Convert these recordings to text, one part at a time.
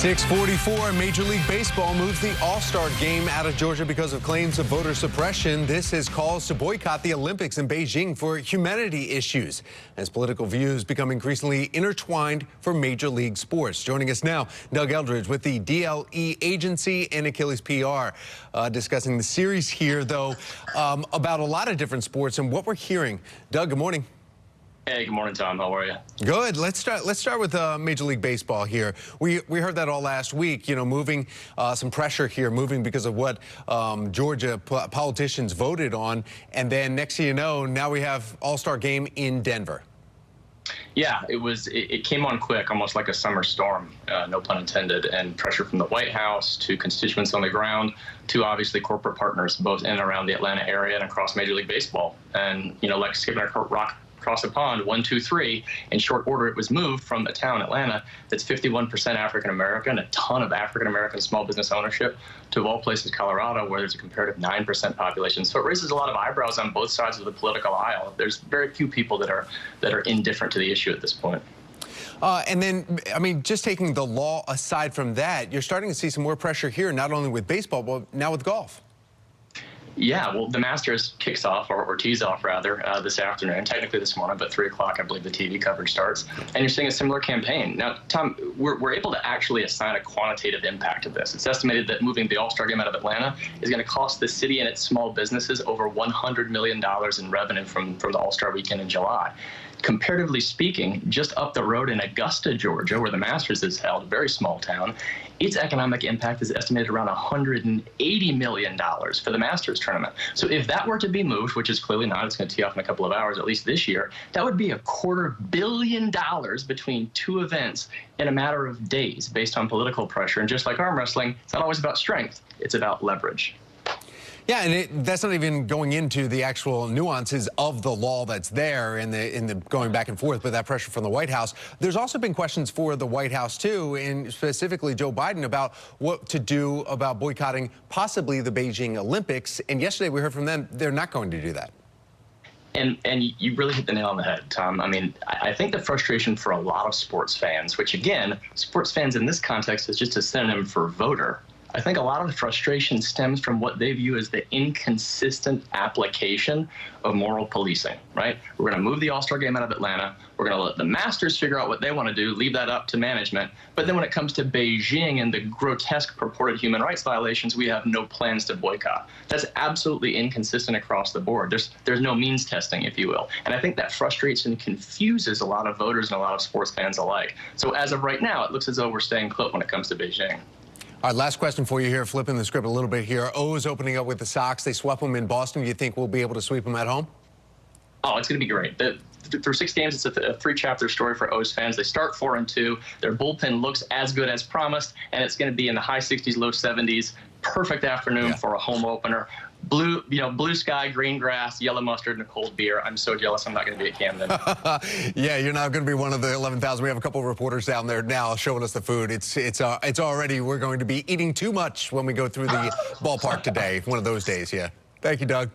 6:44, Major League Baseball moves the All-Star Game out of Georgia because of claims of voter suppression. This is calls to boycott the Olympics in Beijing for humanity issues, as political views become increasingly intertwined for Major League sports. Joining us now, Doug Eldridge with the DLE agency and Achilles PR, discussing the series here, though, about a lot of different sports and what we're hearing. Doug, good morning. Hey, good morning, Tom. How are you? Good. Let's start with Major League Baseball here. We heard that all last week, you know, moving some pressure here, moving because of what Georgia politicians voted on. And then next thing you know, now we have All-Star Game in Denver. Yeah, it came on quick, almost like a summer storm, no pun intended, and pressure from the White House to constituents on the ground to obviously corporate partners, both in and around the Atlanta area and across Major League Baseball. And, you know, like skipping a rock across the pond, 1, 2, 3, in short order, it was moved from a town, Atlanta, that's 51% African-American, a ton of African-American small business ownership, to, of all places, Colorado, where there's a comparative 9% population. So it raises a lot of eyebrows on both sides of the political aisle. There's very few people that are indifferent to the issue at this point. And then, I mean, just taking the law aside from that, you're starting to see some more pressure here, not only with baseball, but now with golf. Yeah, well, the Masters kicks off, or tees off, rather, this afternoon, technically this morning, but 3 o'clock, I believe the TV coverage starts. And you're seeing a similar campaign. Now, Tom, we're able to actually assign a quantitative impact to this. It's estimated that moving the All-Star Game out of Atlanta is going to cost the city and its small businesses over $100 million in revenue from the All-Star weekend in July. Comparatively speaking, just up the road in Augusta, Georgia, where the Masters is held, a very small town, its economic impact is estimated around $180 million for the Masters tournament. So if that were to be moved, which is clearly not, it's going to tee off in a couple of hours, at least this year, that would be $250 million between two events in a matter of days based on political pressure. And just like arm wrestling, it's not always about strength, it's about leverage. Yeah, and that's not even going into the actual nuances of the law that's there in the going back and forth, but that pressure from the White House. There's also been questions for the White House, too, and specifically Joe Biden, about what to do about boycotting possibly the Beijing Olympics. And yesterday we heard from them they're not going to do that. And you really hit the nail on the head, Tom. I mean, I think the frustration for a lot of sports fans, which, again, sports fans in this context is just a synonym for voter. I think a lot of the frustration stems from what they view as the inconsistent application of moral policing, right? We're going to move the All-Star Game out of Atlanta. We're going to let the Masters figure out what they want to do, leave that up to management. But then when it comes to Beijing and the grotesque purported human rights violations, we have no plans to boycott. That's absolutely inconsistent across the board. There's no means testing, if you will. And I think that frustrates and confuses a lot of voters and a lot of sports fans alike. So as of right now, it looks as though we're staying put when it comes to Beijing. All right, last question for you here, flipping the script a little bit here. O's opening up with the Sox. They swept them in Boston. Do you think we'll be able to sweep them at home? Oh, it's going to be great. Through 6 games, it's a 3-chapter story for O's fans. They start 4-2. Their bullpen looks as good as promised, and it's going to be in the high 60s, low 70s. Perfect afternoon for a home opener. Blue sky, green grass, yellow mustard, and a cold beer. I'm so jealous I'm not going to be at Camden. Yeah, you're not going to be one of the 11,000. We have a couple of reporters down there now showing us the food. It's already, we're going to be eating too much when we go through the ballpark today. One of those days, yeah. Thank you, Doug.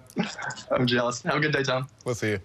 I'm jealous. Have a good day, Tom. We'll see you.